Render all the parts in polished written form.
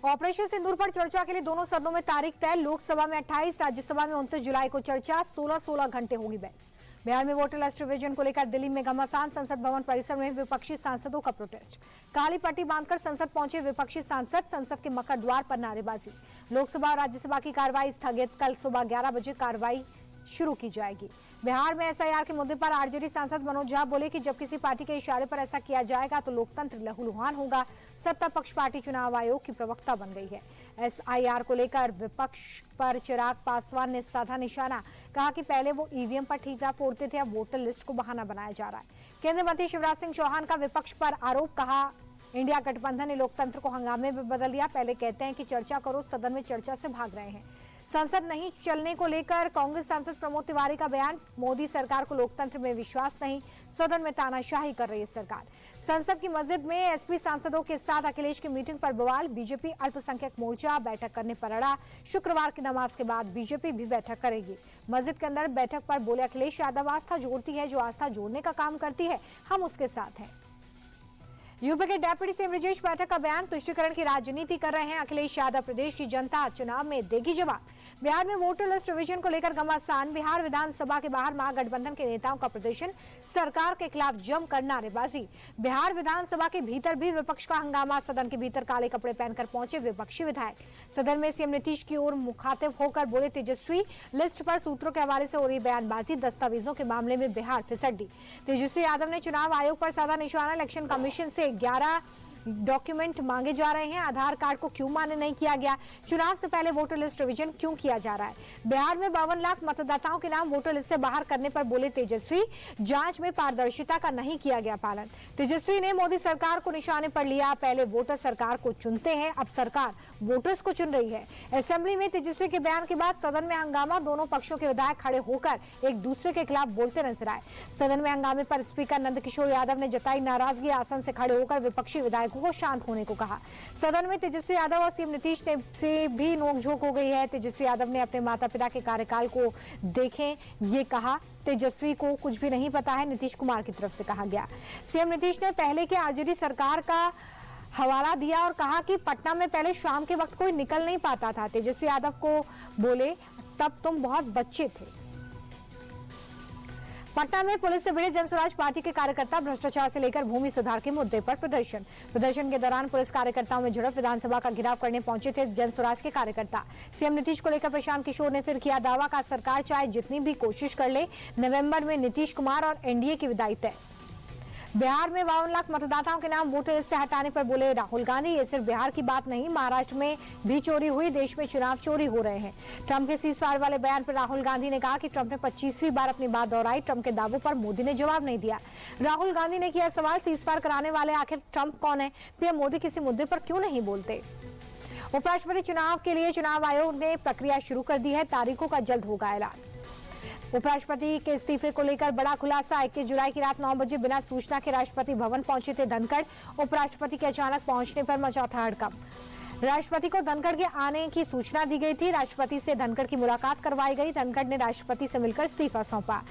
Operation सिंदूर पर चर्चा के लिए दोनों सदनों में तारीख तय। लोकसभा में 28, राज्यसभा में 29 जुलाई को चर्चा। 16-16 घंटे होगी बहस। बिहार में वोटर लिस्ट रिवीजन को लेकर दिल्ली में घमासान। संसद भवन परिसर में विपक्षी सांसदों का प्रोटेस्ट। काली पट्टी बांधकर संसद पहुंचे विपक्षी सांसद। संसद के मकर द्वार पर नारेबाजी। लोकसभा और राज्यसभा की कार्रवाई स्थगित। कल सुबह 11 बजे कार्रवाई शुरू की जाएगी। बिहार में एसआईआर के मुद्दे पर आरजेडी सांसद मनोज झा बोले कि जब किसी पार्टी के इशारे पर ऐसा किया जाएगा तो लोकतंत्र लहूलुहान होगा। सत्ता पक्ष पार्टी चुनाव आयोग की प्रवक्ता बन गई है। एसआईआर को लेकर विपक्ष पर चिराग पासवान ने साधा निशाना। कहा कि पहले वो ईवीएम पर ठीकरा फोड़ते थे, अब वोटर लिस्ट को बहाना बनाया जा रहा है। केंद्रीय मंत्री शिवराज सिंह चौहान का विपक्ष पर आरोप। कहा इंडिया गठबंधन ने लोकतंत्र को हंगामे में बदल दिया। पहले कहते हैं कि चर्चा करो, सदन में चर्चा से भाग रहे हैं। संसद नहीं चलने को लेकर कांग्रेस सांसद प्रमोद तिवारी का बयान। मोदी सरकार को लोकतंत्र में विश्वास नहीं, सदन में तानाशाही कर रही है सरकार। संसद की मस्जिद में एसपी सांसदों के साथ अखिलेश की मीटिंग पर बवाल। बीजेपी अल्पसंख्यक मोर्चा बैठक करने पर अड़ा। शुक्रवार की नमाज के बाद बीजेपी भी बैठक करेगी। मस्जिद के अंदर बैठक पर बोले अखिलेश यादव, आस्था जोड़ती है जो आस्था जोड़ने का काम करती है, हम उसके साथ हैं। यूपी के डेप्यूटी सीएम ब्रजेश पाठक का बयान। तुष्टीकरण की राजनीति कर रहे हैं अखिलेश यादव। प्रदेश की जनता चुनाव में देगी जवाब। बिहार में वोटर लिस्ट रिवीजन को लेकर घमासान। बिहार विधानसभा के बाहर महागठबंधन के नेताओं का प्रदर्शन। सरकार के खिलाफ जमकर नारेबाजी। बिहार विधानसभा के भीतर भी विपक्ष का हंगामा। सदन के भीतर काले कपड़े पहनकर पहुंचे विपक्षी विधायक। सदन में सीएम नीतीश की ओर मुखातिब होकर बोले तेजस्वी। लिस्ट पर सूत्रों के हवाले से हो रही बयानबाजी। दस्तावेजों के मामले में बिहार फिसड्डी। तेजस्वी यादव ने चुनाव आयोग पर साधा निशाना। इलेक्शन कमीशन से 11 डॉक्यूमेंट मांगे जा रहे हैं। आधार कार्ड को क्यों मान्य नहीं किया गया? चुनाव से पहले वोटर लिस्ट रिवीजन क्यों किया जा रहा है? बिहार में 52 लाख मतदाताओं के नाम वोटर लिस्ट से बाहर करने पर बोले तेजस्वी। जांच में पारदर्शिता का नहीं किया गया पालन। तेजस्वी ने मोदी सरकार को निशाने पर लिया। पहले वोटर सरकार को चुनते हैं, अब सरकार वोटर्स को चुन रही है। असेंबली में तेजस्वी के बयान के बाद सदन में हंगामा। दोनों पक्षों के विधायक खड़े होकर एक दूसरे के खिलाफ बोलते नजर आए। सदन में हंगामे पर स्पीकर नंदकिशोर यादव ने जताई नाराजगी। आसन से खड़े होकर विपक्षी विधायकों को शांत होने को कहा। सदन में तेजस्वी यादव और सीएम नीतीश से भी नोकझोंक हो गई है। तेजस्वी यादव ने अपने माता पिता के कार्यकाल को देखें ये कहा। तेजस्वी को कुछ भी नहीं पता है, नीतीश कुमार की तरफ से कहा गया। सीएम नीतीश ने पहले के आरजेडी सरकार का हवाला दिया और कहा कि पटना में पहले शाम के वक्त कोई निकल नहीं पाता था। तेजस्वी यादव को बोले तब तुम बहुत बच्चे थे। पटना में पुलिस से भिड़े जनस्वराज पार्टी के कार्यकर्ता। भ्रष्टाचार से लेकर भूमि सुधार के मुद्दे पर प्रदर्शन के दौरान पुलिस कार्यकर्ताओं में झड़प। विधानसभा का घेराव करने पहुंचे थे जनस्वराज के कार्यकर्ता। सीएम नीतीश को लेकर प्रशांत किशोर ने फिर किया दावा का सरकार चाहे जितनी भी कोशिश कर ले, नवंबर में नीतीश कुमार और एनडीए की विदाई तय। बिहार में 52 लाख मतदाताओं के नाम वोटर लिस्ट से हटाने पर बोले राहुल गांधी। ये सिर्फ बिहार की बात नहीं, महाराष्ट्र में भी चोरी हुई। देश में चुनाव चोरी हो रहे हैं। ट्रंप के सीज़फायर वाले बयान पर राहुल गांधी ने कहा कि ट्रंप ने 25वीं बार अपनी बात दोहराई। ट्रंप के दावों पर मोदी ने जवाब नहीं दिया। राहुल गांधी ने किया सवाल, सीज़फायर कराने वाले आखिर ट्रंप कौन है? पीएम मोदी किसी मुद्दे पर क्यों नहीं बोलते? उपराष्ट्रपति चुनाव के लिए चुनाव आयोग ने प्रक्रिया शुरू कर दी है। तारीखों का जल्द होगा ऐलान। उपराष्ट्रपति के इस्तीफे को लेकर बड़ा खुलासा। 21 जुलाई की रात 9 बजे बिना सूचना के राष्ट्रपति भवन पहुंचे थे धनखड़। उपराष्ट्रपति के अचानक पहुंचने पर मचा था हड़कंप। राष्ट्रपति को धनखड़ के आने की सूचना दी गई थी। राष्ट्रपति से धनखड़ की मुलाकात करवाई गई। धनखड़ ने राष्ट्रपति से मिलकर इस्तीफा सौंपा।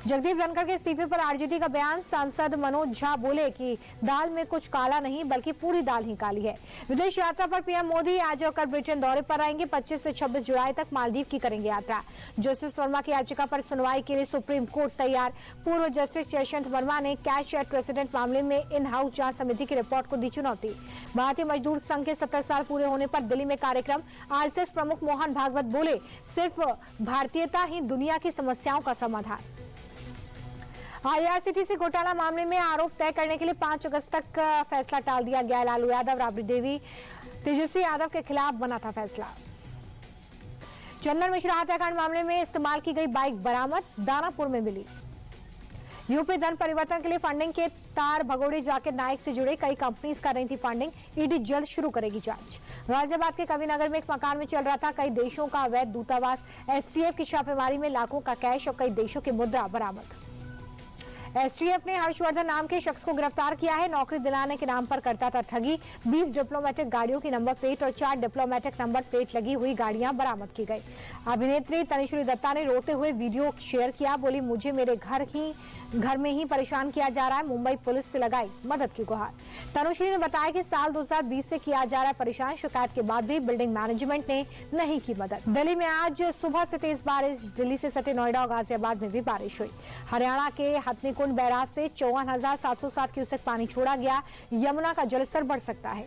जगदीप धनखड़ के इस्तीफे पर आरजेडी का बयान। सांसद मनोज झा बोले कि दाल में कुछ काला नहीं बल्कि पूरी दाल ही काली है। विदेश यात्रा पर पीएम मोदी आज और कल ब्रिटेन दौरे पर आएंगे। 25 से 26 जुलाई तक मालदीव की करेंगे यात्रा। जोसेफ वर्मा की याचिका पर सुनवाई के लिए सुप्रीम कोर्ट तैयार। पूर्व जस्टिस यशवंत वर्मा ने कैश एट प्रेसिडेंट मामले में इन हाउस जांच समिति की रिपोर्ट को दी चुनौती। भारतीय मजदूर संघ के 70 साल पूरे होने पर दिल्ली में कार्यक्रम। आरएसएस प्रमुख मोहन भागवत बोले सिर्फ भारतीयता ही दुनिया की समस्याओं का समाधान। आईआरसीटीसी घोटाला मामले में आरोप तय करने के लिए 5 अगस्त तक फैसला टाल दिया गया। लालू यादव, राबड़ी देवी, तेजस्वी यादव के खिलाफ बना था फैसला। चंदन मिश्रा हत्याकांड मामले में इस्तेमाल की गई बाइक बरामद, दानापुर में मिली। यूपी धन परिवर्तन के लिए फंडिंग के तार भगोड़े जाकिर नाइक से जुड़े कई कंपनीज कर रही थी फंडिंग। ईडी जल्द शुरू करेगी जांच। गाजियाबाद के कविनगर में एक मकान में चल रहा था कई देशों का अवैध दूतावास। एसटीएफ की छापेमारी में लाखों का कैश और कई देशों की मुद्रा बरामद। एसटीएफ ने हर्षवर्धन नाम के शख्स को गिरफ्तार किया है। नौकरी दिलाने के नाम पर करता था ठगी। 20 डिप्लोमेटिक गाड़ियों की नंबर प्लेट और 4 डिप्लोमेटिक नंबर प्लेट लगी हुई गाड़ियां बरामद की गई। अभिनेत्री तनुश्री दत्ता ने रोते हुए वीडियो शेयर किया। बोली, मुझे मेरे घर में ही परेशान किया जा रहा है। मुंबई पुलिस से लगाई मदद की गुहार। तनुश्री ने बताया कि साल 2020 से किया जा रहा है परेशान। शिकायत के बाद भी बिल्डिंग मैनेजमेंट ने नहीं की मदद। दिल्ली में आज सुबह से तेज बारिश। दिल्ली से सटे नोएडा और गाजियाबाद में भी बारिश हुई। हरियाणा के हथनीकुंड बैराज से 54,707 क्यूसेक पानी छोड़ा गया। यमुना का जलस्तर बढ़ सकता है।